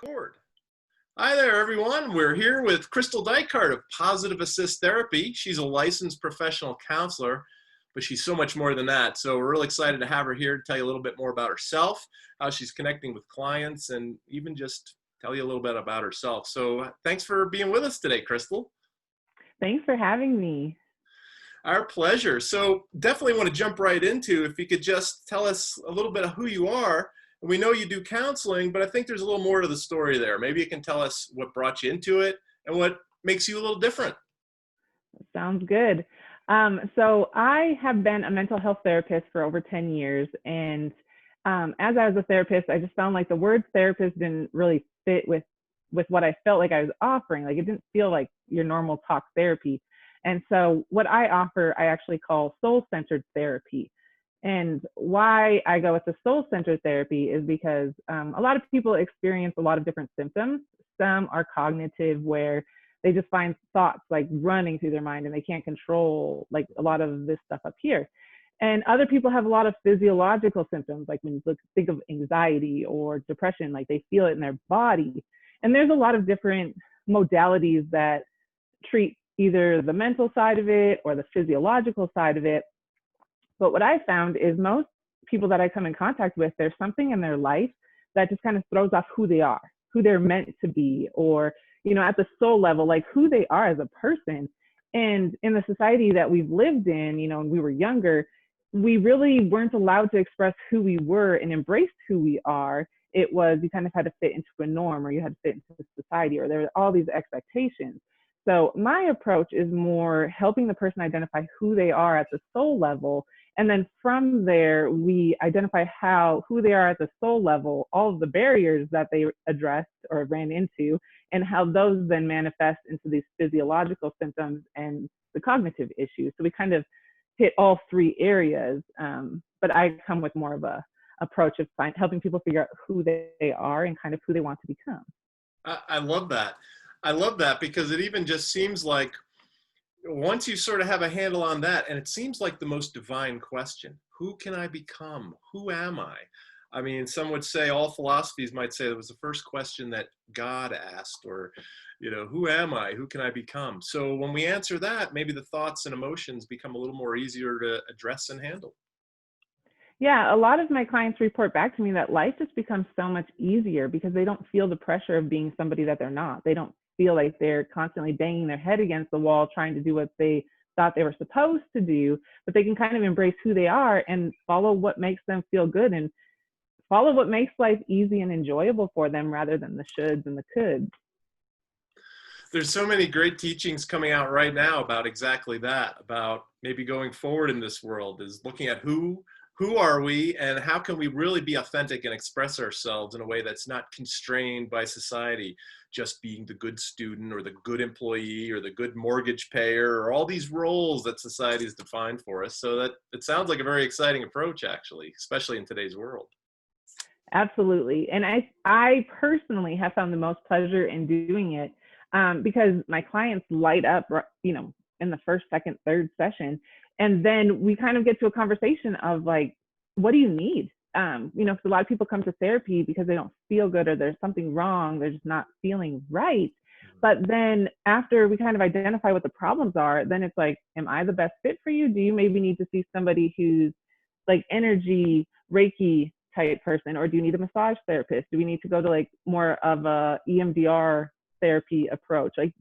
Record. Hi there, everyone. We're here with Crystal Deichert of Positive Assist Therapy. She's a licensed professional counselor, but she's so much more than that. So we're really excited to have her here to tell you a little bit more about herself, how she's connecting with clients, and even just tell you a little bit about herself. So thanks for being with us today, Crystal. Thanks for having me. Our pleasure. So definitely want to jump right into, if you could just tell us a little bit of who you are. We know you do counseling, but I think there's a little more to the story there. Maybe you can tell us what brought you into it and what makes you a little different. Sounds good. So I have been a mental health therapist for over 10 years. And as I was a therapist, I just found like the word therapist didn't really fit with what I felt like I was offering. Like it didn't feel like your normal talk therapy. And so what I offer, I actually call soul-centered therapy. And why I go with the soul-centered therapy is because a lot of people experience a lot of different symptoms. Some are cognitive, where they just find thoughts like running through their mind and they can't control like a lot of this stuff up here. And other people have a lot of physiological symptoms, like when you think of anxiety or depression, like they feel it in their body. And there's a lot of different modalities that treat either the mental side of it or the physiological side of it. But what I found is most people that I come in contact with, there's something in their life that just kind of throws off who they are, who they're meant to be, or, at the soul level, like who they are as a person. And in the society that we've lived in, when we were younger, we really weren't allowed to express who we were and embrace who we are. It was, you kind of had to fit into a norm, or you had to fit into society, or there were all these expectations. So my approach is more helping the person identify who they are at the soul level. And then from there, we identify who they are at the soul level, all of the barriers that they addressed or ran into, and how those then manifest into these physiological symptoms and the cognitive issues. So we kind of hit all three areas. But I come with more of a approach of helping people figure out who they are and kind of who they want to become. I love that. I love that because it even just seems like once you sort of have a handle on that, and it seems like the most divine question, who can I become? Who am I? I mean, some would say, all philosophies might say, it was the first question that God asked, or, who am I? Who can I become? So when we answer that, maybe the thoughts and emotions become a little more easier to address and handle. Yeah, a lot of my clients report back to me that life just becomes so much easier because they don't feel the pressure of being somebody that they're not. They don't feel like they're constantly banging their head against the wall trying to do what they thought they were supposed to do, but they can kind of embrace who they are and follow what makes them feel good and follow what makes life easy and enjoyable for them rather than the shoulds and the coulds. There's so many great teachings coming out right now about exactly that, about maybe going forward in this world, is looking at who are we and how can we really be authentic and express ourselves in a way that's not constrained by society, just being the good student or the good employee or the good mortgage payer, or all these roles that society has defined for us. So that it sounds like a very exciting approach, actually, especially in today's world. Absolutely. And I personally have found the most pleasure in doing it because my clients light up, in the first, second, third session. And then we kind of get to a conversation of like, what do you need? Because a lot of people come to therapy because they don't feel good or there's something wrong. They're just not feeling right. But then after we kind of identify what the problems are, then it's like, am I the best fit for you? Do you maybe need to see somebody who's like energy, Reiki type person, or do you need a massage therapist? Do we need to go to like more of a EMDR therapy approach? Like,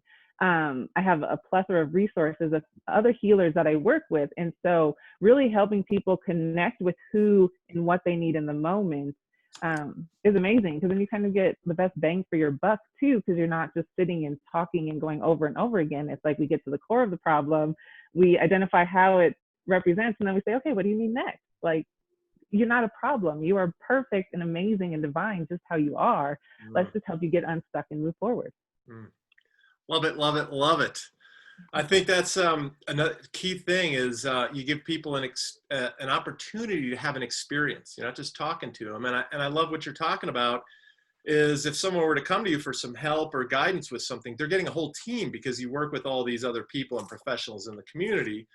I have a plethora of resources of other healers that I work with. And so really helping people connect with who and what they need in the moment is amazing, because then you kind of get the best bang for your buck too, because you're not just sitting and talking and going over and over again. It's like we get to the core of the problem, we identify how it represents, and then we say, okay, what do you need next? Like, you're not a problem. You are perfect and amazing and divine just how you are. Let's just help you get unstuck and move forward. Love it, love it, love it. I think that's another key thing is you give people an opportunity to have an experience. You're not just talking to them. And I love what you're talking about is if someone were to come to you for some help or guidance with something, they're getting a whole team because you work with all these other people and professionals in the community.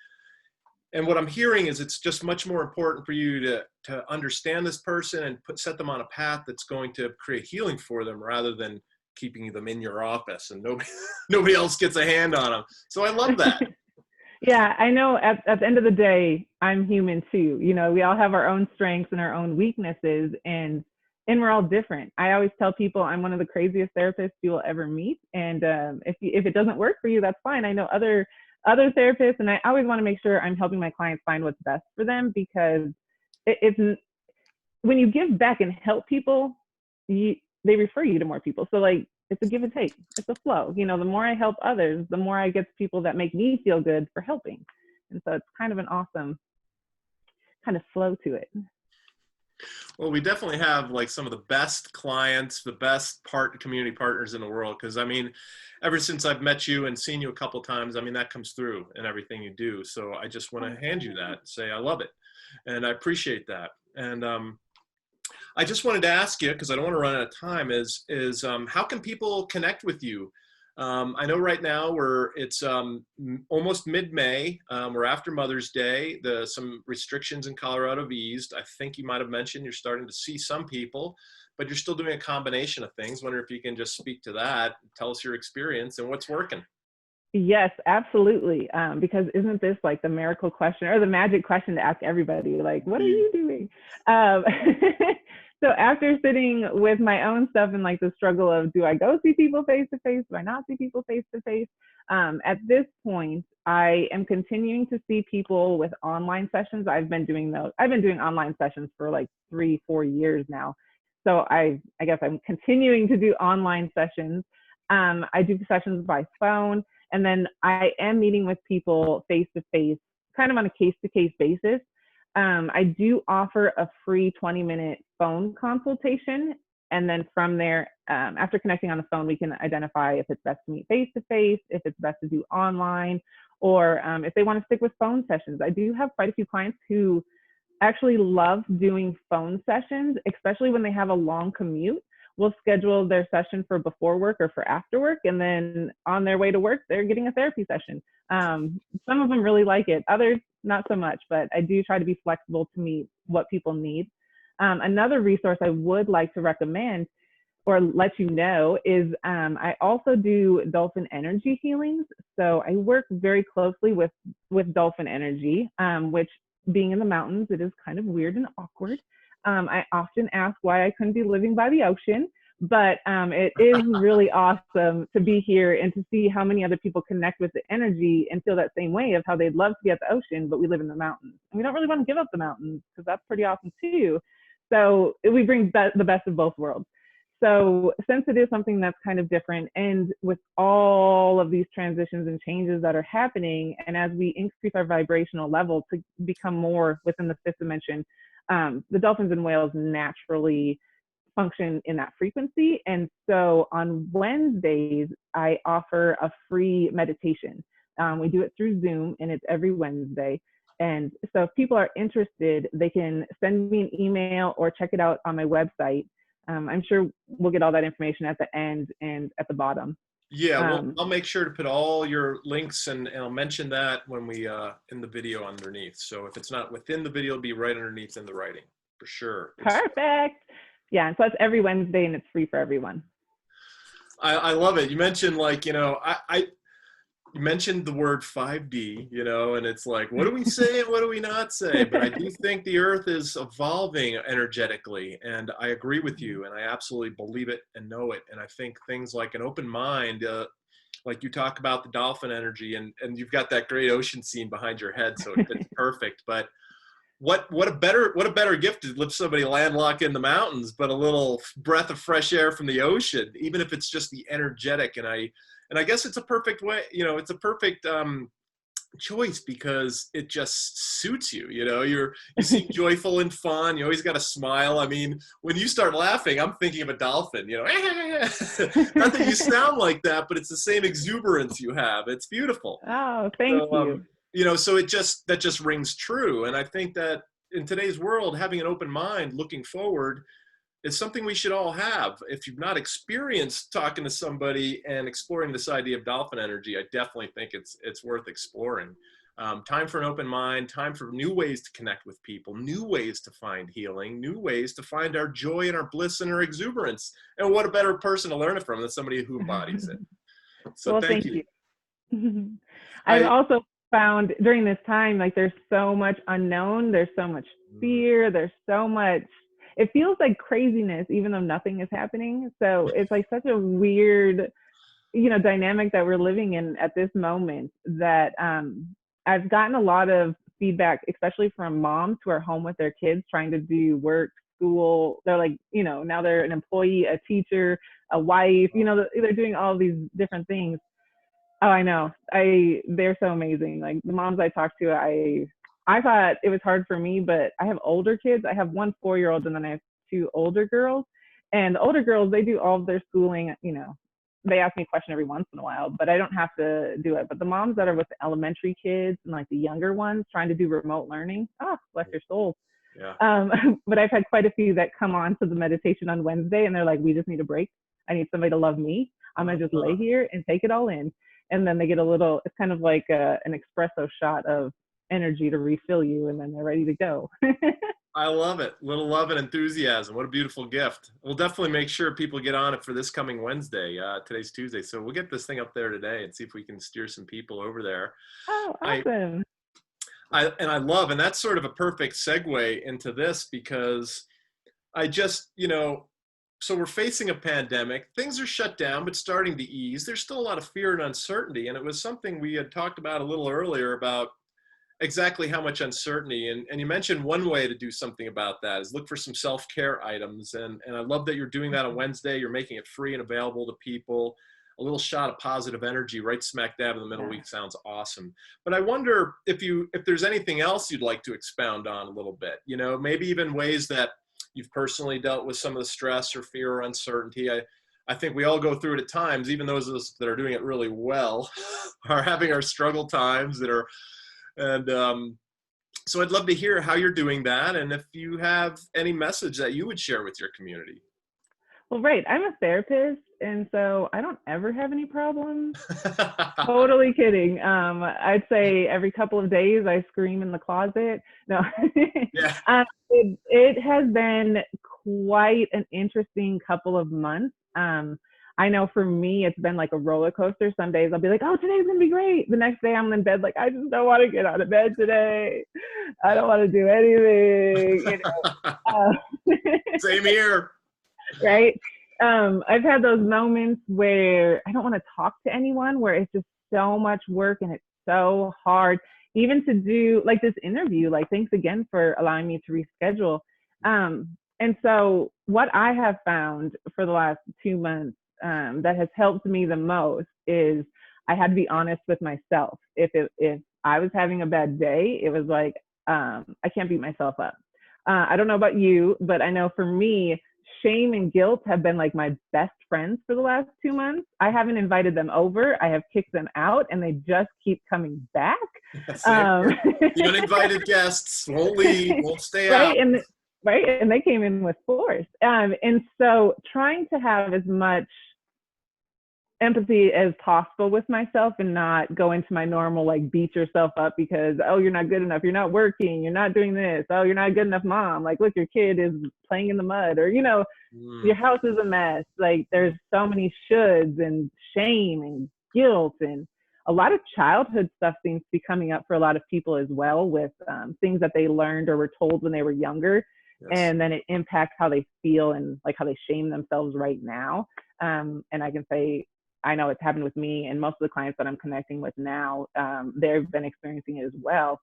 And what I'm hearing is it's just much more important for you to understand this person and set them on a path that's going to create healing for them, rather than keeping them in your office and nobody nobody else gets a hand on them. So I love that. Yeah, I know at the end of the day, I'm human too. You know, we all have our own strengths and our own weaknesses, and we're all different. I always tell people I'm one of the craziest therapists you will ever meet. And if it doesn't work for you, that's fine. I know other therapists, and I always want to make sure I'm helping my clients find what's best for them, because it's when you give back and help people, they refer you to more people. So like, it's a give and take. It's a flow. You know, the more I help others, the more I get people that make me feel good for helping. And so it's kind of an awesome kind of flow to it. Well, we definitely have like some of the best clients, the best community partners in the world. Because I mean, ever since I've met you and seen you a couple times, I mean, that comes through in everything you do. So I just want to hand you that, say I love it, and I appreciate that. And I just wanted to ask you, because I don't want to run out of time, is how can people connect with you? I know right now it's almost mid-May. We're after Mother's Day. Some restrictions in Colorado have eased. I think you might have mentioned you're starting to see some people, but you're still doing a combination of things. Wonder if you can just speak to that, tell us your experience and what's working. Yes, absolutely. Because isn't this like the miracle question, or the magic question to ask everybody? Like, what are you doing? So after sitting with my own stuff and like the struggle of, do I go see people face to face? Do I not see people face to face? At this point, I am continuing to see people with online sessions. I've been doing online sessions for like 3-4 years now. So I guess I'm continuing to do online sessions. I do sessions by phone, and then I am meeting with people face to face, kind of on a case to case basis. I do offer a free 20-minute phone consultation. And then from there, after connecting on the phone, we can identify if it's best to meet face to face, if it's best to do online, or if they want to stick with phone sessions. I do have quite a few clients who actually love doing phone sessions, especially when they have a long commute. We'll schedule their session for before work or for after work, and then on their way to work, they're getting a therapy session. Some of them really like it, others not so much, but I do try to be flexible to meet what people need. Another resource I would like to recommend or let you know is I also do Dolphin Energy healings. So I work very closely with Dolphin Energy, which, being in the mountains, it is kind of weird and awkward. I often ask why I couldn't be living by the ocean, but it is really awesome to be here and to see how many other people connect with the energy and feel that same way of how they'd love to be at the ocean, but we live in the mountains. And we don't really want to give up the mountains, because that's pretty awesome too. So we bring the best of both worlds. So since it is something that's kind of different, and with all of these transitions and changes that are happening, and as we increase our vibrational level to become more within the fifth dimension, the dolphins and whales naturally function in that frequency. And so on Wednesdays, I offer a free meditation. We do it through Zoom, and it's every Wednesday. And so if people are interested, they can send me an email or check it out on my website. I'm sure we'll get all that information at the end and at the bottom. Yeah, well, I'll make sure to put all your links, and I'll mention that when we in the video underneath. So if it's not within the video, it'll be right underneath in the writing for sure. Perfect. Yeah, and so it's every Wednesday, and it's free for everyone. I love it. You mentioned, like, you know, you mentioned the word 5D, you know, and it's like, what do we say and what do we not say? But I do think the earth is evolving energetically, and I agree with you, and I absolutely believe it and know it. And I think things like an open mind, like you talk about the dolphin energy, and you've got that great ocean scene behind your head, so it's perfect. But what a better gift to live somebody landlocked in the mountains, but a little breath of fresh air from the ocean, even if it's just the energetic. And I guess it's a perfect way, you know, it's a perfect choice, because it just suits you. You know, you seem joyful and fun. You always got a smile. I mean, when you start laughing, I'm thinking of a dolphin, you know, not that you sound like that, but it's the same exuberance you have. It's beautiful. Oh, thank you. You know, so that just rings true. And I think that in today's world, having an open mind, looking forward, is something we should all have. If you've not experienced talking to somebody and exploring this idea of dolphin energy, I definitely think it's worth exploring. Time for an open mind, time for new ways to connect with people, new ways to find healing, new ways to find our joy and our bliss and our exuberance. And what a better person to learn it from than somebody who embodies it. So Well, thank thank you. you. I've I, also found during this time, like there's so much unknown, there's so much fear, there's so much, it feels like craziness, even though nothing is happening. So it's like such a weird, dynamic that we're living in at this moment that I've gotten a lot of feedback, especially from moms who are home with their kids trying to do work, school. They're like, now they're an employee, a teacher, a wife, they're doing all these different things. Oh, I know. They're so amazing. Like the moms I talked to, I thought it was hard for me, but I have older kids. I have one 4-year-old and then I have 2 older girls. And the older girls, they do all of their schooling, they ask me a question every once in a while, but I don't have to do it. But the moms that are with the elementary kids and like the younger ones trying to do remote learning, oh, bless your souls. yeah. But I've had quite a few that come on to the meditation on Wednesday and they're like, we just need a break. I need somebody to love me. I'm going to just lay here and take it all in. And then they get a little, it's kind of like an espresso shot of energy to refill you, and then they're ready to go. I love it. Little love and enthusiasm. What a beautiful gift. We'll definitely make sure people get on it for this coming Wednesday. Today's Tuesday. So we'll get this thing up there today and see if we can steer some people over there. Oh, awesome. I love, and that's sort of a perfect segue into this because I just, so we're facing a pandemic. Things are shut down, but starting to ease. There's still a lot of fear and uncertainty. And it was something we had talked about a little earlier about exactly how much uncertainty. And you mentioned one way to do something about that is look for some self-care items. And I love that you're doing that on Wednesday. You're making it free and available to people. A little shot of positive energy right smack dab in the middle of the week sounds awesome. But I wonder if there's anything else you'd like to expound on a little bit, maybe even ways that you've personally dealt with some of the stress or fear or uncertainty. I think we all go through it at times, even those of us that are doing it really well are having our struggle times so I'd love to hear how you're doing that and if you have any message that you would share with your community. Well, right. I'm a therapist, and so I don't ever have any problems. Totally kidding. I'd say every couple of days I scream in the closet. No. Yeah. It has been quite an interesting couple of months. I know for me, it's been like a roller coaster. Some days I'll be like, oh, today's going to be great. The next day I'm in bed like, I just don't want to get out of bed today. I don't want to do anything. Same here. Right? I've had those moments where I don't want to talk to anyone, where it's just so much work and it's so hard even to do like this interview. Like, thanks again for allowing me to reschedule. And so what I have found for the last 2 months that has helped me the most is I had to be honest with myself. If I was having a bad day, it was like, I can't beat myself up. I don't know about you, but I know for me, shame and guilt have been like my best friends for the last 2 months. I haven't invited them over. I have kicked them out and they just keep coming back. The uninvited guests won't leave, won't stay right? out. And they came in with force. And so trying to have as much empathy as possible with myself and not go into my normal, like, beat yourself up because, oh, you're not good enough, you're not working, you're not doing this, oh, you're not a good enough mom, like, look, your kid is playing in the mud, or your house is a mess. Like, there's so many shoulds and shame and guilt, and a lot of childhood stuff seems to be coming up for a lot of people as well, with things that they learned or were told when they were younger. Yes. And then it impacts how they feel and like how they shame themselves right now. And I can say, I know it's happened with me and most of the clients that I'm connecting with now, they've been experiencing it as well.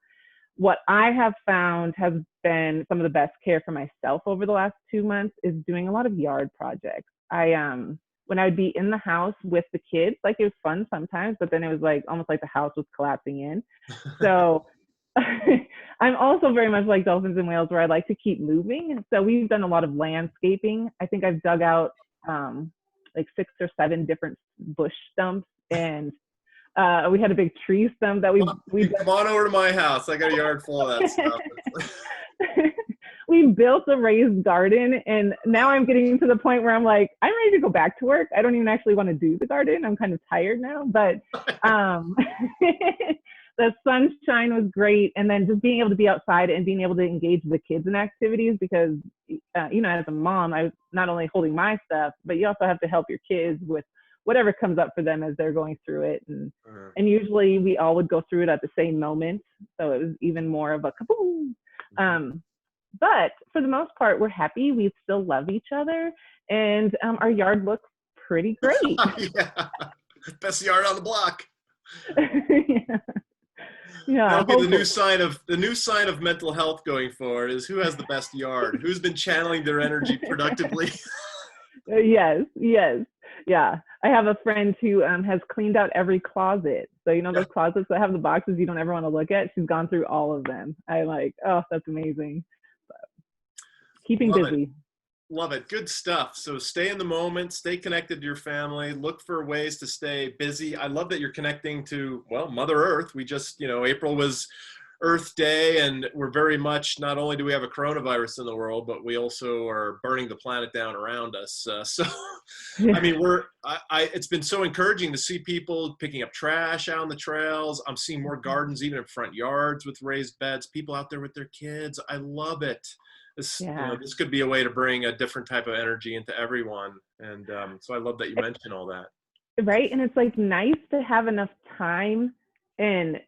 What I have found has been some of the best care for myself over the last 2 months is doing a lot of yard projects. When I would be in the house with the kids, like, it was fun sometimes, but then it was like almost like the house was collapsing in. So I'm also very much like dolphins and whales, where I like to keep moving. And so we've done a lot of landscaping. I think I've dug out like 6 or 7 different bush stumps, and we had a big tree stump that we come on over to my house. I got a yard full of that stuff. We built a raised garden, and now I'm getting to the point where I'm like, I'm ready to go back to work. I don't even actually want to do the garden. I'm kind of tired now, but the sunshine was great. And then just being able to be outside and being able to engage the kids in activities because, as a mom, I was not only holding my stuff, but you also have to help your kids with whatever comes up for them as they're going through it. And usually we all would go through it at the same moment. So it was even more of a kaboom. But for the most part, we're happy. We still love each other. And our yard looks pretty great. Yeah. Best yard on the block. Yeah. That'll be the new sign of mental health going forward is who has the best yard, who's been channeling their energy productively. Yes. Yeah. I have a friend who has cleaned out every closet. So, those closets that have the boxes you don't ever want to look at, she's gone through all of them. I'm like, oh, that's amazing. But keeping busy. Love it. Good stuff. So stay in the moment, stay connected to your family, look for ways to stay busy. I love that you're connecting to, Mother Earth. We just, April was Earth Day, and we're very much, not only do we have a coronavirus in the world, but we also are burning the planet down around us. I mean, it's been so encouraging to see people picking up trash out on the trails. I'm seeing more gardens, even in front yards with raised beds, people out there with their kids. I love it. This could be a way to bring a different type of energy into everyone. And so I love that you mentioned all that. Right. And it's like nice to have enough time and,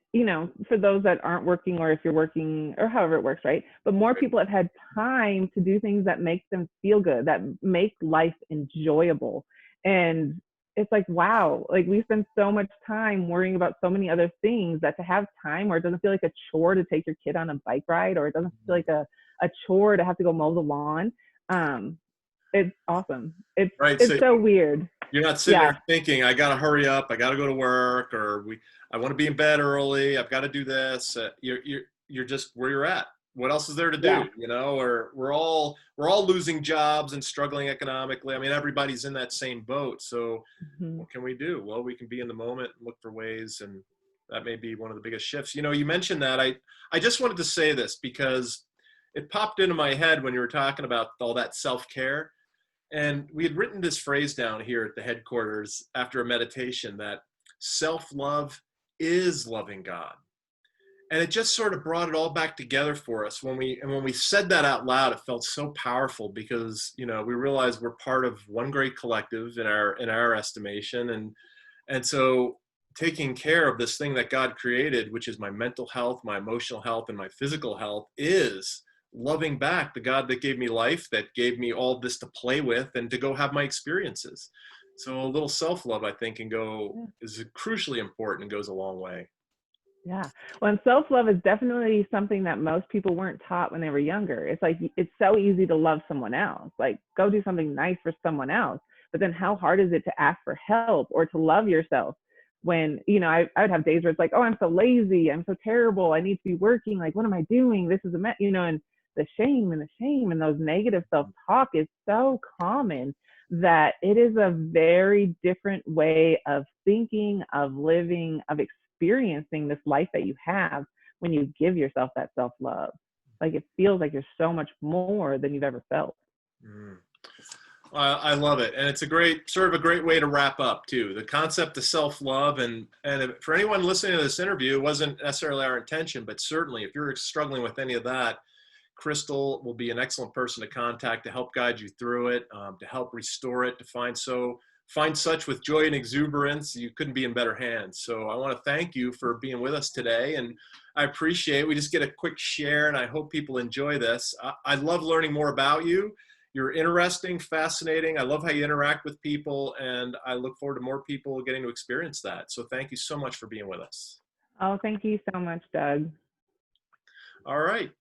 for those that aren't working or if you're working or however it works, right? But more people have had time to do things that make them feel good, that make life enjoyable. And it's like, wow, like we spend so much time worrying about so many other things that to have time where it doesn't feel like a chore to take your kid on a bike ride or it doesn't feel like a chore to have to go mow the lawn. It's awesome. It's so weird. You're not sitting there thinking, I got to hurry up. I got to go to work, or I want to be in bed early. I've got to do this. You're just where you're at. What else is there to do? Or we're all losing jobs and struggling economically. I mean, everybody's in that same boat. So what can we do? Well, we can be in the moment and look for ways. And that may be one of the biggest shifts. You mentioned that. I just wanted to say this because it popped into my head when you were talking about all that self-care. And we had written this phrase down here at the headquarters after a meditation that self-love is loving God. And it just sort of brought it all back together for us. When we said that out loud, it felt so powerful because, we realized we're part of one great collective in our estimation. And so taking care of this thing that God created, which is my mental health, my emotional health, and my physical health, is loving back the God that gave me life, that gave me all this to play with and to go have my experiences. So a little self-love, I think, is crucially important and goes a long way. Yeah. Well, and self-love is definitely something that most people weren't taught when they were younger. It's like, it's so easy to love someone else, like go do something nice for someone else. But then how hard is it to ask for help or to love yourself when, I would have days where it's like, oh, I'm so lazy. I'm so terrible. I need to be working. Like, what am I doing? This is and the shame and those negative self-talk is so common that it is a very different way of thinking, of living, of experiencing this life that you have when you give yourself that self-love. Like it feels like you're so much more than you've ever felt. I love it. And it's a great way to wrap up too. The concept of self-love and for anyone listening to this interview, it wasn't necessarily our intention, but certainly if you're struggling with any of that, Crystal will be an excellent person to contact to help guide you through it, to help restore it, to find such with joy and exuberance. You couldn't be in better hands. So I want to thank you for being with us today. And I appreciate we just get a quick share, and I hope people enjoy this. I love learning more about you. You're interesting, fascinating. I love how you interact with people, and I look forward to more people getting to experience that. So thank you so much for being with us. Oh, thank you so much, Doug. All right.